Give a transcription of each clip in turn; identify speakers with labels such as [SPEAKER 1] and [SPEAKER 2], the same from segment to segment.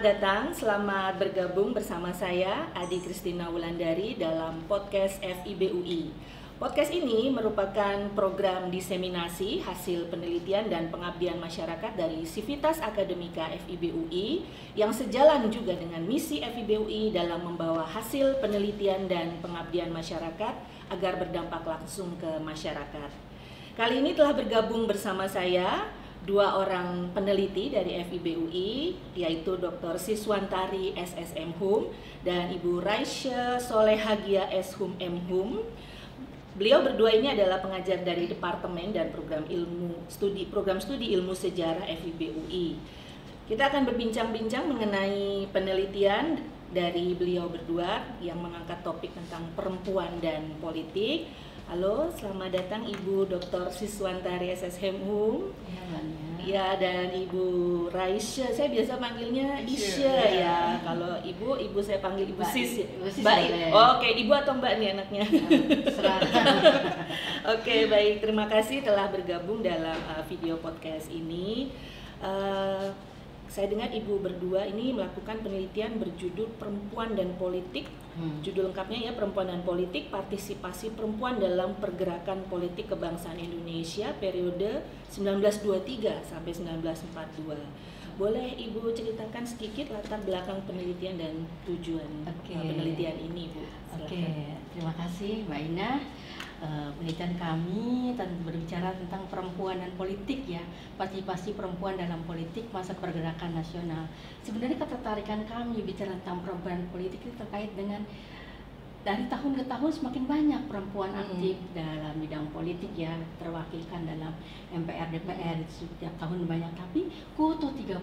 [SPEAKER 1] datang, selamat bergabung bersama saya Adi Kristina Wulandari dalam podcast FIBUI. Podcast ini merupakan program diseminasi hasil penelitian dan pengabdian masyarakat dari Sivitas Akademika FIBUI yang sejalan juga dengan misi FIBUI dalam membawa hasil penelitian dan pengabdian masyarakat agar berdampak langsung ke masyarakat. Kali ini telah bergabung bersama saya dua orang peneliti dari FIBUI, yaitu Dr. Siswantari SSM Hum dan Ibu Raisya Solehagia S Hum M Hum. Beliau berdua ini adalah pengajar dari Departemen dan Program Studi Ilmu Sejarah FIBUI. Kita akan berbincang-bincang mengenai penelitian dari beliau berdua yang mengangkat topik tentang perempuan dan politik. Halo, selamat datang Ibu Dr. Siswantari SSM Hum. Ya, dan Ibu Raisya, saya biasa panggilnya Isya ya. Kalau Ibu saya panggil Ibu Sis. Mbak. Oke, Ibu atau Mbak nih anaknya? Oke, baik. Terima kasih telah bergabung dalam video podcast ini. Saya dengar Ibu berdua ini melakukan penelitian berjudul Perempuan dan Politik. Judul lengkapnya ya, Perempuan dan Politik, Partisipasi Perempuan dalam Pergerakan Politik Kebangsaan Indonesia periode 1923 sampai 1942. Boleh Ibu ceritakan sedikit latar belakang penelitian dan tujuan penelitian ini, Bu?
[SPEAKER 2] Terima kasih Mbak Ina. Penelitian kami berbicara tentang perempuan dan politik ya, partisipasi perempuan dalam politik masa pergerakan nasional. Sebenarnya ketertarikan kami bicara tentang perempuan dan politik itu terkait dengan dari tahun ke tahun semakin banyak perempuan aktif dalam bidang politik ya, terwakilkan dalam MPR DPR setiap tahun banyak, tapi kuota 30%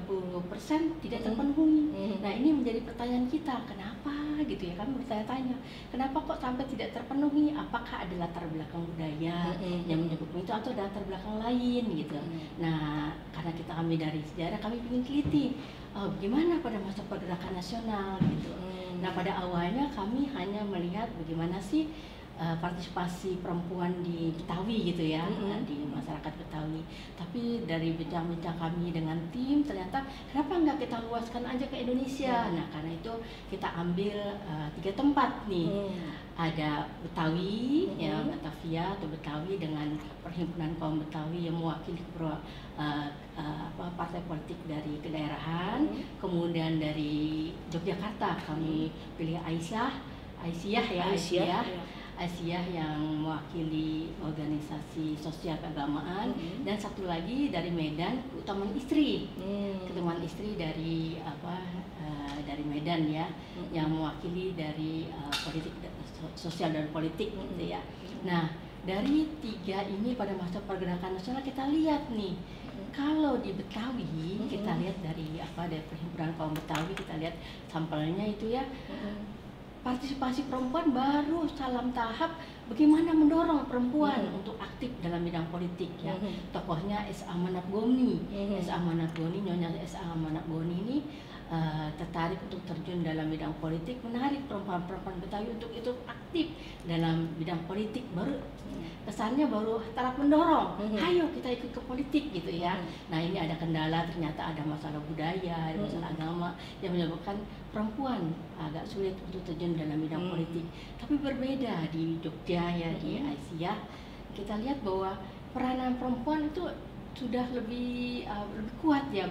[SPEAKER 2] tidak terpenuhi. Nah, ini menjadi pertanyaan kita, kenapa gitu ya, kami bertanya-tanya kenapa kok sampai tidak terpenuhi, apakah ada latar belakang budaya yang menyebabkan itu atau latar belakang lain gitu. Nah, karena kami dari sejarah, kami ingin teliti bagaimana pada masa pergerakan nasional gitu. Nah, pada awalnya kami hanya melihat bagaimana sih partisipasi perempuan di Betawi gitu ya, di masyarakat Betawi. Tapi dari bincang-bincang kami dengan tim, ternyata kenapa nggak kita luaskan aja ke Indonesia? Nah, karena itu kita ambil 3 tempat nih. Ada Betawi, ya Batavia atau Betawi dengan Perhimpunan Kaum Betawi yang mewakili partai politik dari kedaerahan. Kemudian dari Yogyakarta kami pilih Aisyah yang mewakili organisasi sosial keagamaan. Dan satu lagi dari Medan, Keutamaan Istri. Keutamaan Istri dari dari Medan ya, yang mewakili dari politik sosial dan politik gitu ya. Nah, dari 3 ini pada masa pergerakan nasional kita lihat nih, kalau di Betawi kita lihat dari Perhimpunan Kaum Betawi, kita lihat sampelnya itu ya, partisipasi perempuan baru dalam tahap bagaimana mendorong perempuan untuk aktif dalam bidang politik ya. Tokohnya S.A. Manapgoni, Nyonya S.A. Manapgoni ini tertarik untuk terjun dalam bidang politik, menarik perempuan-perempuan Betawi untuk itu aktif dalam bidang politik. Baru kesannya baru taraf mendorong, ayo kita ikut ke politik gitu ya. Nah, ini ada kendala, ternyata ada masalah budaya, ada masalah agama yang menyebabkan perempuan agak sulit untuk terjun dalam bidang politik. Tapi berbeda di Jogja ya, di Aisyah kita lihat bahwa peranan perempuan itu sudah lebih kuat ya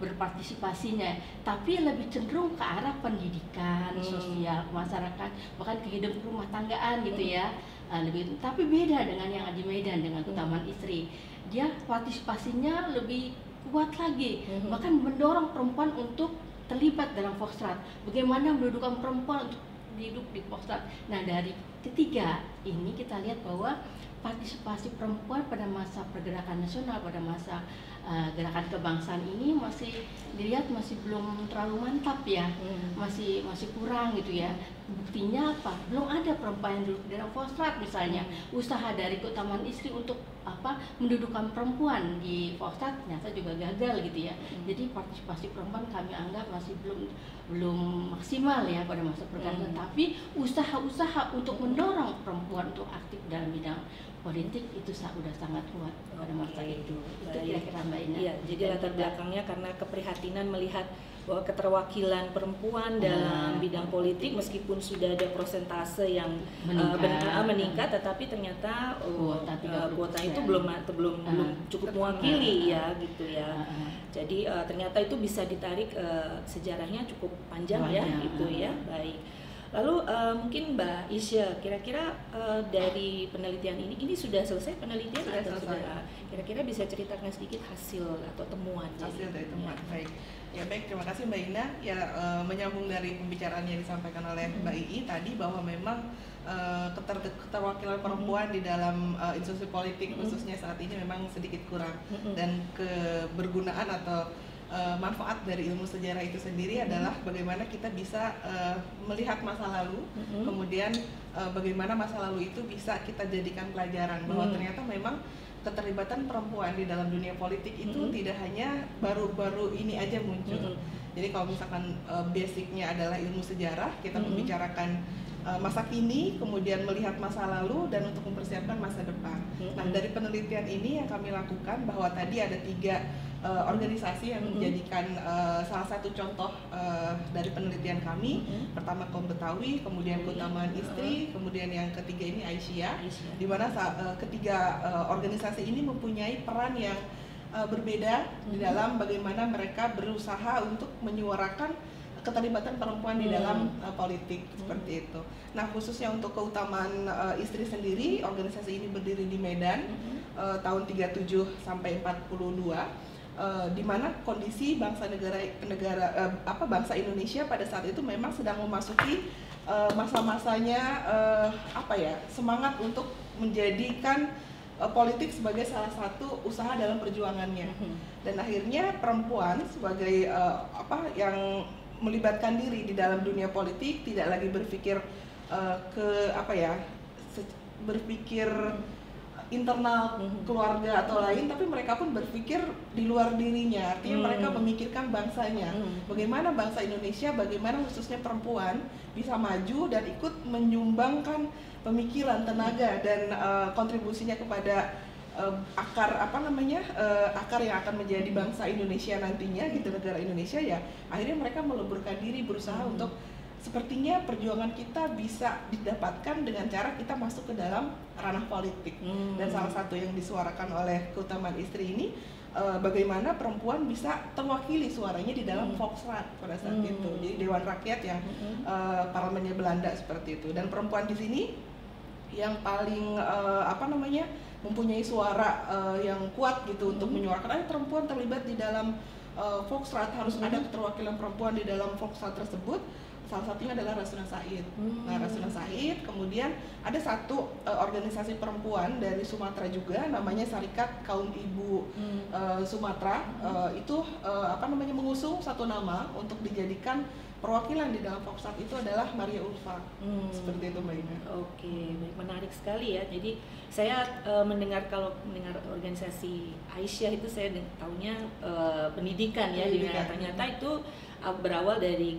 [SPEAKER 2] berpartisipasinya, tapi lebih cenderung ke arah pendidikan, sosial, masyarakat, bahkan kehidupan rumah tanggaan gitu ya. Tapi beda dengan yang di Medan dengan Keutamaan Istri, dia partisipasinya lebih kuat lagi, bahkan mendorong perempuan untuk terlibat dalam Foxtrot. Bagaimana mendudukan perempuan untuk hidup di Foxtrot. Nah, dari ketiga ini kita lihat bahwa partisipasi perempuan pada masa pergerakan nasional, pada masa gerakan kebangsaan ini masih dilihat masih belum terlalu mantap ya, masih kurang gitu ya. Buktinya apa? Belum ada perempuan yang duduk dalam Foxtrot misalnya. Usaha dari Keutamaan Istri untuk mendudukan perempuan di Foxtrot ternyata juga gagal gitu ya. Jadi partisipasi perempuan kami anggap masih belum maksimal ya pada masa pergerakan. Tapi usaha-usaha untuk mendorong perempuan untuk aktif dalam bidang politik itu sudah sangat kuat pada masa itu. Itu kira-kira Mbak Ina.
[SPEAKER 1] Iya, jadi latar belakangnya karena keprihatinan melihat bahwa keterwakilan perempuan dalam bidang politik meskipun sudah ada persentase yang meningkat, tetapi ternyata kuota itu belum cukup mewakili ya gitu ya. Jadi ternyata itu bisa ditarik sejarahnya cukup panjang ya itu ya. Baik. Lalu mungkin Mbak Isya, kira-kira dari penelitian ini sudah selesai penelitian atau sudah? Kira-kira bisa ceritakan sedikit hasil atau temuan?
[SPEAKER 3] Hasil dari temuan, baik. Ya baik, terima kasih Mbak Ina. Ya menyambung dari pembicaraan yang disampaikan oleh Mbak Ii tadi bahwa memang keterwakilan perempuan di dalam institusi politik khususnya saat ini memang sedikit kurang, dan kebergunaan atau manfaat dari ilmu sejarah itu sendiri adalah bagaimana kita bisa melihat masa lalu, kemudian bagaimana masa lalu itu bisa kita jadikan pelajaran bahwa ternyata memang keterlibatan perempuan di dalam dunia politik itu tidak hanya baru-baru ini aja muncul. Jadi kalau misalkan basicnya adalah ilmu sejarah, kita membicarakan masa kini, kemudian melihat masa lalu dan untuk mempersiapkan masa depan. Nah, dari penelitian ini yang kami lakukan bahwa tadi ada 3 organisasi yang menjadikan salah satu contoh dari penelitian kami. Pertama Kaum Betawi, kemudian Keutamaan Istri, kemudian yang ketiga ini Aisyah. Di mana ketiga organisasi ini mempunyai peran yang berbeda di dalam bagaimana mereka berusaha untuk menyuarakan keterlibatan perempuan di dalam politik seperti itu. Nah, khususnya untuk Keutamaan Istri sendiri, organisasi ini berdiri di Medan tahun 37 sampai 42. Di mana kondisi bangsa Indonesia pada saat itu memang sedang memasuki masa-masanya semangat untuk menjadikan politik sebagai salah satu usaha dalam perjuangannya. Dan akhirnya perempuan sebagai yang melibatkan diri di dalam dunia politik tidak lagi berpikir berpikir internal keluarga atau lain, tapi mereka pun berpikir di luar dirinya. Artinya mereka memikirkan bangsanya, bagaimana bangsa Indonesia, bagaimana khususnya perempuan bisa maju dan ikut menyumbangkan pemikiran, tenaga dan kontribusinya kepada akar yang akan menjadi bangsa Indonesia nantinya gitu, negara Indonesia ya. Akhirnya mereka meleburkan diri, berusaha untuk sepertinya perjuangan kita bisa didapatkan dengan cara kita masuk ke dalam ranah politik. Dan salah satu yang disuarakan oleh Keutamaan Istri ini bagaimana perempuan bisa terwakili suaranya di dalam Volksraad pada saat itu. Jadi Dewan Rakyat yang parlemennya Belanda seperti itu. Dan perempuan di sini yang paling mempunyai suara yang kuat gitu untuk menyuarakan perempuan terlibat di dalam Volksraad, harus ada keterwakilan perempuan di dalam Volksraad tersebut. Salah satunya adalah Rasuna Said. Nah, Rasuna Said, kemudian ada satu organisasi perempuan dari Sumatera juga, namanya Serikat Kaum Ibu Sumatera. Itu mengusung satu nama untuk dijadikan perwakilan di dalam Volksraad, itu adalah Maria Ulfa. Seperti itu Mbak Ina. Oke,
[SPEAKER 1] baik, menarik sekali ya. Jadi saya mendengar organisasi Aisyah itu saya tahunya pendidikan ya, ternyata itu berawal dari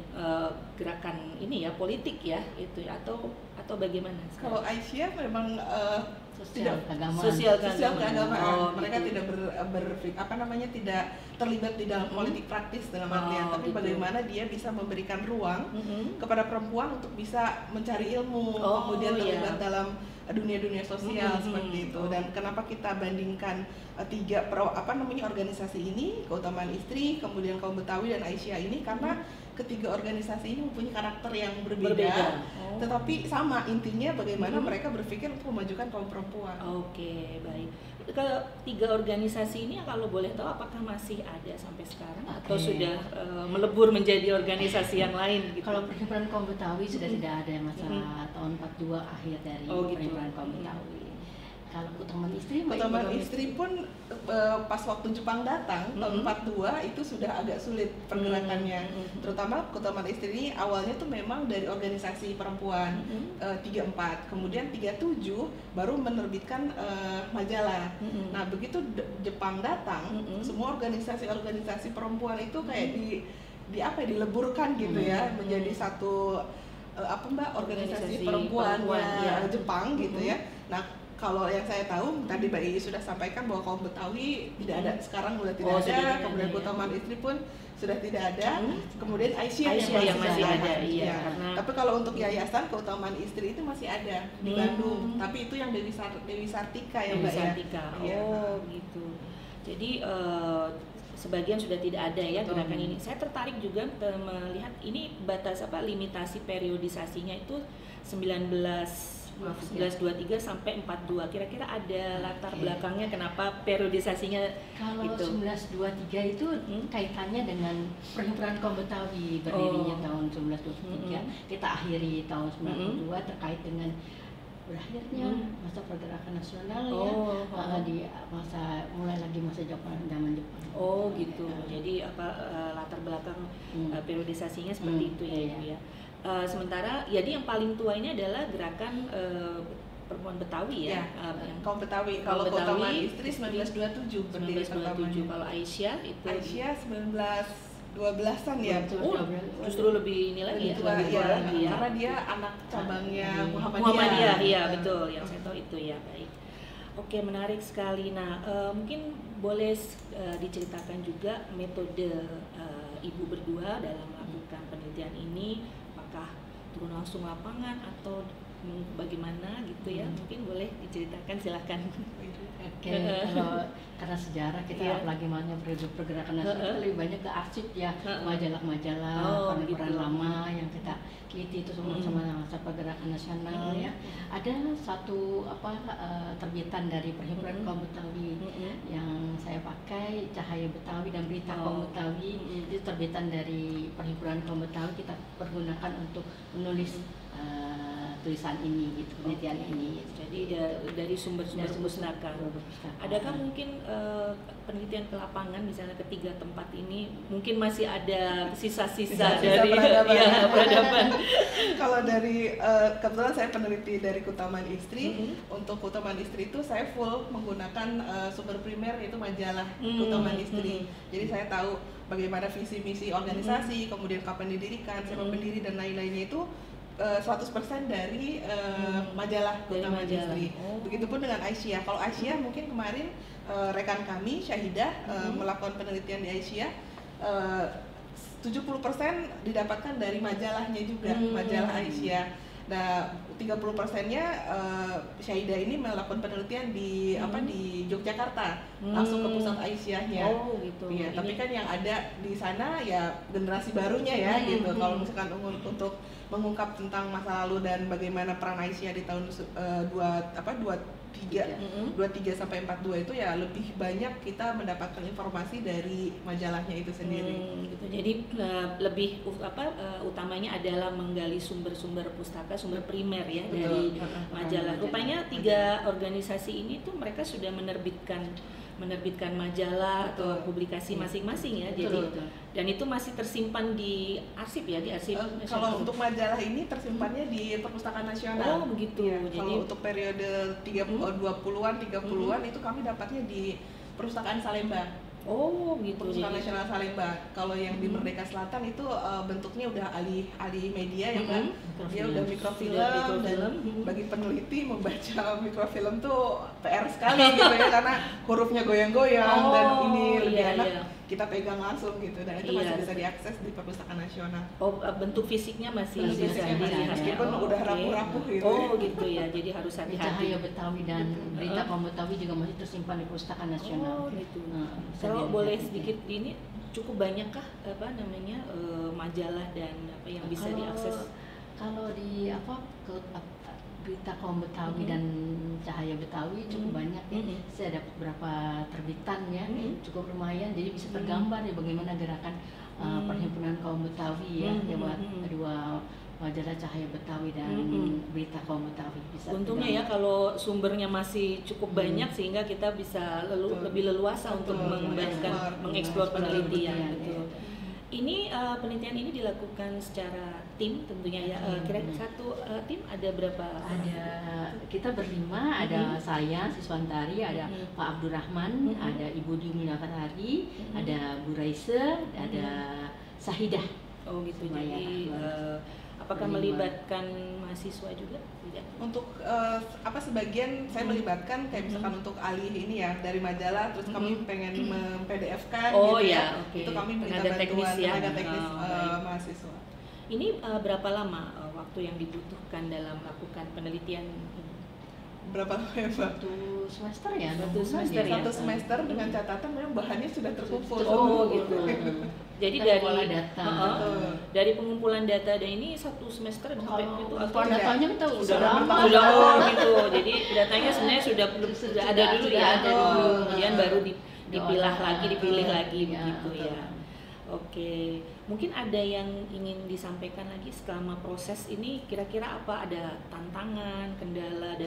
[SPEAKER 1] gerakan ini ya, politik ya, itu atau bagaimana?
[SPEAKER 3] Kalau Aisyah memang
[SPEAKER 1] sosial
[SPEAKER 3] keagamaan. Mereka tidak tidak terlibat di dalam politik praktis dalam artian, tapi bagaimana dia bisa memberikan ruang kepada perempuan untuk bisa mencari ilmu, kemudian terlibat dalam dunia-dunia sosial seperti itu. Dan kenapa kita bandingkan tiga organisasi ini, Keutamaan Istri, kemudian Kaum Betawi dan Aisyah ini, karena ketiga organisasi ini mempunyai karakter yang berbeda. Tetapi sama intinya bagaimana mereka berpikir untuk memajukan kaum perempuan.
[SPEAKER 1] Oke, baik. Ketiga organisasi ini kalau boleh tahu apakah masih ada sampai sekarang atau sudah melebur menjadi organisasi yang lain gitu?
[SPEAKER 2] Kalau Perhimpunan Kaum Betawi sudah tidak ada masa tahun 42 akhir dari Perhimpunan Kaum Betawi. Kalau Keutamaan
[SPEAKER 3] Istri pun pas waktu Jepang datang tahun 42 itu sudah agak sulit pergerakannya. Terutama Keutamaan Istri ini awalnya tuh memang dari organisasi perempuan 34, kemudian 37 baru menerbitkan majalah. Nah, begitu Jepang datang, semua organisasi perempuan itu kayak dileburkan gitu ya, menjadi satu organisasi perempuan ya Jepang gitu ya. Nah, kalau yang saya tahu tadi Mbak Ii sudah sampaikan bahwa Kaum Betawi tidak ada, sekarang sudah tidak ada. Kemudian Keutamaan Istri pun sudah tidak ada, kemudian Aisyah
[SPEAKER 1] yang masih ada, iya.
[SPEAKER 3] Ya. Tapi kalau untuk yayasan keutamaan istri itu masih ada di Bandung, tapi itu yang Dewi Sartika ya Mbak ya.
[SPEAKER 1] Oh gitu. Jadi sebagian sudah tidak ada ya gerakan ini. Saya tertarik juga melihat ini batas limitasi periodisasinya itu 1923 sampai 42. Kira-kira ada latar belakangnya kenapa periodisasinya
[SPEAKER 2] kalau
[SPEAKER 1] gitu?
[SPEAKER 2] 1923 itu kaitannya dengan Perhimpunan Kaum Betawi berdirinya tahun 1923. Kita akhiri tahun 1992 terkait dengan berakhirnya masa pergerakan nasional di mulai lagi masa zaman Jepang.
[SPEAKER 1] Oh gitu. Jadi latar belakang periodisasinya seperti itu ya Ibu ya. Sementara jadi yang paling tua ini adalah gerakan perempuan Betawi ya,
[SPEAKER 3] yang kaum Betawi. Kalau keutamaan istri 1927 berdiri pertamanya.
[SPEAKER 1] Kalau Aisyah itu
[SPEAKER 3] 1912-an ya.
[SPEAKER 1] Justru lebih ini lagi
[SPEAKER 3] ya. Karena dia anak cabangnya
[SPEAKER 1] Muhammadiyah. Iya betul, yang saya tahu itu ya. Baik. Oke, menarik sekali. Nah, mungkin boleh diceritakan juga metode Ibu berdua dalam melakukan penelitian ini. Apakah turun langsung lapangan atau bagaimana gitu ya? Mungkin boleh diceritakan, silakan.
[SPEAKER 2] Oke, kalau karena sejarah kita apalagi namanya pergerakan nasional lebih banyak ke arsip ya, majalah-majalah peran lama yang kita teliti itu sama masa pergerakan nasional ya. Ada satu terbitan dari Perhimpunan Kaum Betawi yang saya pakai, Cahaya Betawi dan Berita Kaum Betawi. Itu terbitan dari Perhimpunan Kaum Betawi, kita pergunakan untuk menulis tulisan ini gitu, penelitian ini.
[SPEAKER 1] Jadi dari sumber-sumber pustaka. Adakah mungkin penelitian ke lapangan misalnya ketiga tempat ini mungkin masih ada sisa-sisa dari peradaban?
[SPEAKER 3] Kalau dari kebetulan saya peneliti dari keutamaan istri. Untuk keutamaan istri itu saya full menggunakan sumber primer yaitu majalah keutamaan istri. Jadi saya tahu bagaimana visi misi organisasi, kemudian kapan didirikan, siapa pendiri dan lain-lainnya itu 100% dari majalah keutamaan istri. Begitupun dengan Aisyah. Kalau Aisyah mungkin kemarin rekan kami Syahidah melakukan penelitian di Aisyah, 70% didapatkan dari majalahnya juga, majalah Aisyah. Nah, 30%-nya Syahidah ini melakukan penelitian di di Yogyakarta, langsung ke pusat Aisyahnya.
[SPEAKER 1] Oh, gitu.
[SPEAKER 3] Ya, tapi kan yang ada di sana ya generasi barunya ya gitu. Kalau misalkan untuk mengungkap tentang masa lalu dan bagaimana peran Aisyah di tahun 23 sampai 42 itu ya lebih banyak kita mendapatkan informasi dari majalahnya itu sendiri.
[SPEAKER 1] Gitu. Jadi lebih utamanya adalah menggali sumber-sumber pustaka, sumber primer ya. Betul. Dari majalah. Rupanya 3 organisasi ini tuh mereka sudah menerbitkan majalah atau publikasi masing-masing ya. Jadi dan itu masih tersimpan di arsip ya, di arsip.
[SPEAKER 3] Kalau untuk majalah ini tersimpannya di Perpustakaan Nasional.
[SPEAKER 1] Oh, begitu.
[SPEAKER 3] Ya,
[SPEAKER 1] jadi
[SPEAKER 3] kalau untuk periode 20-an, 30-an itu kami dapatnya di Perpustakaan Salemba.
[SPEAKER 1] Oh, gitu.
[SPEAKER 3] Perpustakaan Nasional Salemba. Kalau yang di Merdeka Selatan itu bentuknya udah alih media ya kan. Dia udah mikrofilm dan bagi peneliti membaca mikrofilm tuh PR sekali gitu ya, karena hurufnya goyang-goyang dan ini lebih enak kita pegang langsung gitu, dan itu masih bisa diakses di Perpustakaan Nasional.
[SPEAKER 1] Oh, bentuk fisiknya masih bisa dilihat
[SPEAKER 3] meskipun udah rapuh-rapuh gitu.
[SPEAKER 1] Oh, gitu ya. Jadi harus hati-hati.
[SPEAKER 2] Cahaya Betawi dan Berita Kaum Betawi juga masih tersimpan di Perpustakaan Nasional.
[SPEAKER 1] Oh, gitu. Kalau boleh sedikit ini cukup banyakkah majalah dan yang bisa diakses?
[SPEAKER 2] Kalau di Berita Kaum Betawi dan Cahaya Betawi cukup banyak ya. Saya dapat beberapa terbitan ya, cukup lumayan. Jadi bisa tergambar ya bagaimana gerakan Perhimpunan Kaum Betawi ya, lewat kedua majalah Cahaya Betawi dan Berita Kaum Betawi.
[SPEAKER 1] Untungnya ya kalau sumbernya masih cukup banyak sehingga kita bisa lebih leluasa untuk mengembangkan, mengeksplor penelitian. Ini penelitian ini dilakukan secara tim tentunya ya. Kira-kira satu tim ada berapa?
[SPEAKER 2] Kita berlima, ada saya Siswantari, ada Pak Abdurrahman, ada Ibu Diuminatari, ada Bu Raisa, ada Sahidah.
[SPEAKER 1] Oh gitu. Jadi apakah apakah melibatkan mahasiswa juga? Tidak.
[SPEAKER 3] Untuk sebagian saya melibatkan kayak misalkan untuk alih ini ya dari majalah, terus kami pengen mem-PDF-kan gitu ya.
[SPEAKER 1] Okay.
[SPEAKER 3] Itu kami minta
[SPEAKER 1] tenaga
[SPEAKER 3] bantuan
[SPEAKER 1] teknis,
[SPEAKER 3] tenaga teknis mahasiswa.
[SPEAKER 1] Ini berapa lama waktu yang dibutuhkan dalam melakukan penelitian ini?
[SPEAKER 3] Berapa lama ya, Mbak?
[SPEAKER 2] Satu semester ya?
[SPEAKER 3] Satu semester dengan catatan memang bahannya sudah terkumpul.
[SPEAKER 1] Gitu. Jadi dari pengumpulan data dan ini satu semester sampai itu
[SPEAKER 2] datanya kita udah lama
[SPEAKER 1] gitu. Jadi datanya sebenarnya sudah ada dulu ya, kemudian baru dipilih lagi begitu ya. Oke, mungkin ada yang ingin disampaikan lagi selama proses ini, kira-kira apa, ada tantangan, kendala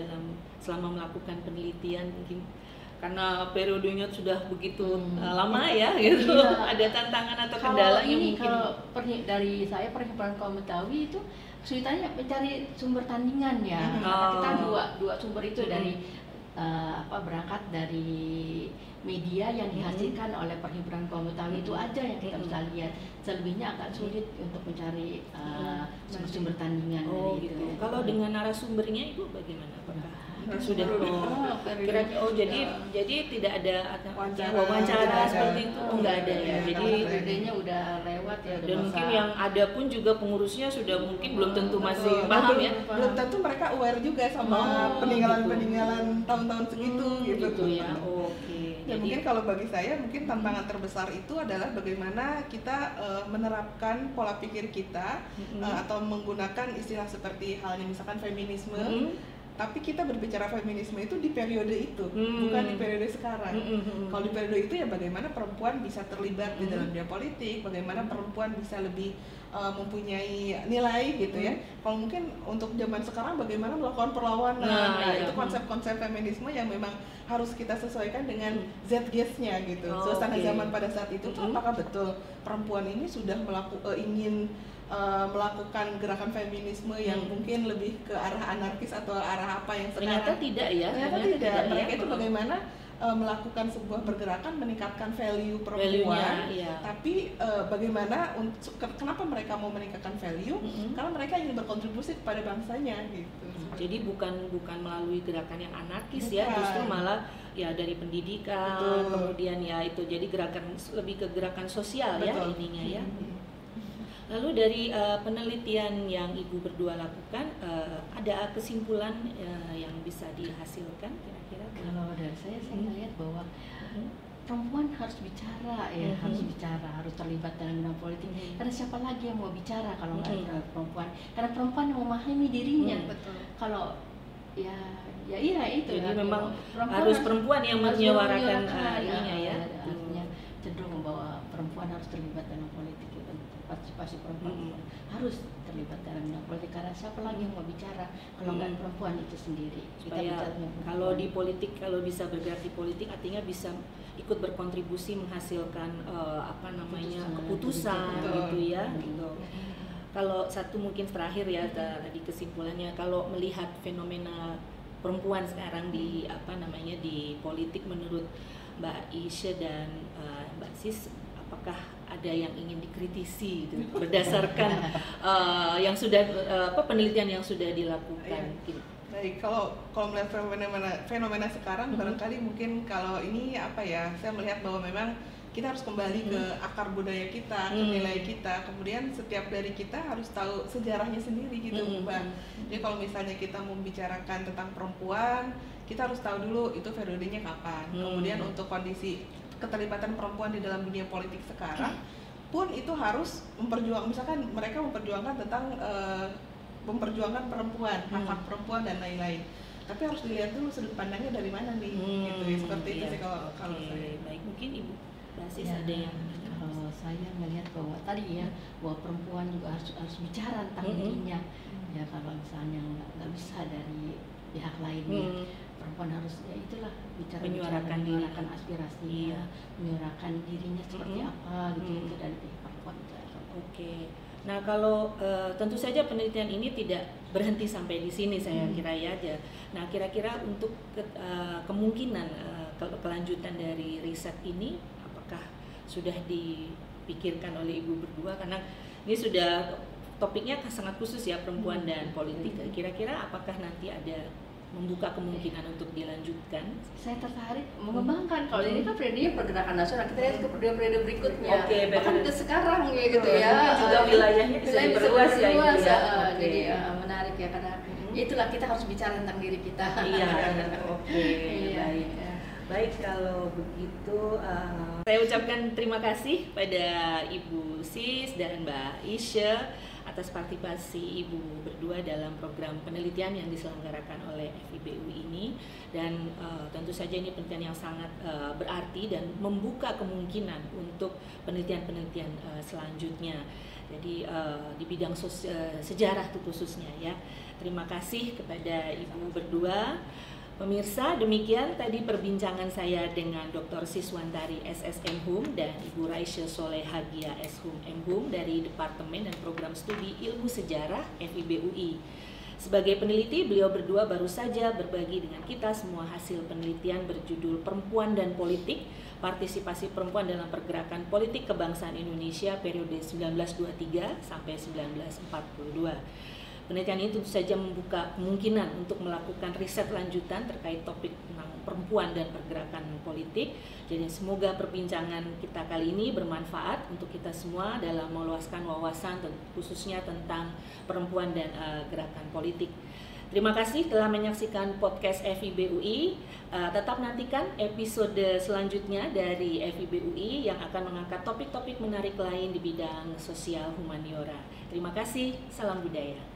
[SPEAKER 1] selama melakukan penelitian mungkin karena periodenya sudah begitu lama ya gitu. Ada tantangan atau kendala yang mungkin?
[SPEAKER 2] Kalau dari saya Perhimpunan Kaum Betawi itu kesulitannya mencari sumber tandingan ya. Kita dua sumber itu dari berangkat dari media yang dihasilkan oleh Perhimpunan Kaum Betawi itu aja yang kita bisa lihat. Selebihnya agak sulit untuk mencari sumber-sumber tandingan dari
[SPEAKER 1] gitu.
[SPEAKER 2] itu.
[SPEAKER 1] Kalau dengan narasumbernya Ibu bagaimana? Apakah sudah jadi tidak ada wawancara seperti itu? Enggak ada ya. Jadi
[SPEAKER 2] idenya udah lewat ya.
[SPEAKER 1] Dan mungkin yang ada pun juga pengurusnya sudah mungkin belum tentu masih paham ya.
[SPEAKER 3] Belum tentu mereka aware juga sama peninggalan tahun-tahun segitu gitu
[SPEAKER 1] ya. Oke.
[SPEAKER 3] Dan mungkin kalau bagi saya mungkin tantangan terbesar itu adalah bagaimana kita menerapkan pola pikir kita atau menggunakan istilah seperti halnya misalkan feminisme, tapi kita berbicara feminisme itu di periode itu, bukan di periode sekarang. Kalau di periode itu ya bagaimana perempuan bisa terlibat di dalam dunia politik, bagaimana perempuan bisa lebih mempunyai nilai gitu ya. Kalau mungkin untuk zaman sekarang bagaimana melakukan perlawanan, itu konsep-konsep feminisme yang memang harus kita sesuaikan dengan zeitgeist-nya gitu. Suasana zaman pada saat itu tuh apakah betul perempuan ini sudah ingin melakukan gerakan feminisme yang mungkin lebih ke arah anarkis atau arah apa yang sekarang?
[SPEAKER 1] Ternyata tidak ya.
[SPEAKER 3] Ternyata tidak. Mereka itu bagaimana melakukan sebuah pergerakan meningkatkan value perempuan, tapi bagaimana kenapa mereka mau meningkatkan value? Karena mereka ingin berkontribusi kepada bangsanya gitu.
[SPEAKER 1] Jadi bukan melalui gerakan yang anarkis ya, justru malah ya dari pendidikan, kemudian ya itu jadi lebih ke gerakan sosial ya ininya ya. Lalu dari penelitian yang Ibu berdua lakukan, ada kesimpulan yang bisa dihasilkan kira-kira?
[SPEAKER 2] Kalau dari saya melihat bahwa perempuan harus bicara ya, harus terlibat dalam dunia politik. Karena siapa lagi yang mau bicara kalau nggak perempuan? Karena perempuan yang memahami dirinya. Kalau iya itu.
[SPEAKER 1] Jadi memang harus perempuan yang menyuarakan ininya ya.
[SPEAKER 2] Artinya cenderung bahwa perempuan harus terlibat dalam politik. Partisipasi perempuan harus terlibat dalam dunia politik, karena siapa lagi yang mau bicara kalau nggak perempuan itu sendiri.
[SPEAKER 1] Supaya kalau di politik, kalau bisa bergerak di politik artinya bisa ikut berkontribusi menghasilkan keputusan gitu ya. Gitu. Kalau satu mungkin terakhir ya tadi kesimpulannya, kalau melihat fenomena perempuan sekarang di di politik menurut Mbak Isya dan Mbak Sis, apakah ada yang ingin dikritisi gitu, berdasarkan yang sudah penelitian yang sudah dilakukan?
[SPEAKER 3] Baik, kalau melihat fenomena sekarang barangkali mungkin kalau ini saya melihat bahwa memang kita harus kembali ke akar budaya kita, ke nilai kita. Kemudian setiap dari kita harus tahu sejarahnya sendiri gitu, Mbak. Jadi kalau misalnya kita membicarakan tentang perempuan, kita harus tahu dulu itu periodenya kapan. Kemudian untuk kondisi keterlibatan perempuan di dalam dunia politik sekarang pun itu harus misalkan mereka memperjuangkan tentang memperjuangkan perempuan, hak-hak perempuan dan lain-lain. Tapi harus dilihat dulu sudut pandangnya dari mana nih, gitu. Seperti itu sih kalau saya.
[SPEAKER 1] Baik, mungkin Ibu Basis ada yang
[SPEAKER 2] kalau saya melihat bahwa tadi ya bahwa perempuan juga harus bicara tentang dirinya. Ya kalau misalnya nggak bisa dari pihak lainnya, perempuan harus itulah menyuarakan aspirasinya, menyuarakan dirinya seperti apa gitu itu dari pihak perempuan.
[SPEAKER 1] Oke. Nah kalau tentu saja penelitian ini tidak berhenti sampai di sini saya kira ya. Nah kira-kira untuk kemungkinan kelanjutan dari riset ini apakah sudah dipikirkan oleh Ibu berdua, karena ini sudah topiknya sangat khusus ya, perempuan dan politik. Kira-kira apakah nanti ada membuka kemungkinan untuk dilanjutkan?
[SPEAKER 2] Saya tertarik mengembangkan. Kalau ini kan periodenya pergerakan nasional, kita lihat ke periode berikutnya.
[SPEAKER 1] Oke,
[SPEAKER 2] bahkan ke sekarang ya gitu ya.
[SPEAKER 1] Juga wilayahnya bisa diperluas ya.
[SPEAKER 2] Jadi menarik ya, karena itulah kita harus bicara tentang diri kita.
[SPEAKER 1] Iya. Oke. Baik. Baik, kalau begitu saya ucapkan terima kasih pada Ibu Sis dan Mbak Isya atas partisipasi Ibu berdua dalam program penelitian yang diselenggarakan oleh FIBUI ini, dan tentu saja ini penelitian yang sangat berarti dan membuka kemungkinan untuk penelitian-penelitian selanjutnya. Jadi di bidang sejarah khususnya ya. Terima kasih kepada Ibu berdua. Pemirsa, demikian tadi perbincangan saya dengan Dr. Siswantari SSM Hum dan Ibu Raisya Soleh Hagia S.Hum M.Hum dari Departemen dan Program Studi Ilmu Sejarah FIBUI. Sebagai peneliti, beliau berdua baru saja berbagi dengan kita semua hasil penelitian berjudul Perempuan dan Politik, Partisipasi Perempuan dalam Pergerakan Politik Kebangsaan Indonesia periode 1923 sampai 1942. Penelitian ini tentu saja membuka kemungkinan untuk melakukan riset lanjutan terkait topik tentang perempuan dan pergerakan politik. Jadi semoga perbincangan kita kali ini bermanfaat untuk kita semua dalam meluaskan wawasan khususnya tentang perempuan dan gerakan politik. Terima kasih telah menyaksikan podcast FIBUI. Tetap nantikan episode selanjutnya dari FIBUI yang akan mengangkat topik-topik menarik lain di bidang sosial humaniora. Terima kasih, salam budaya.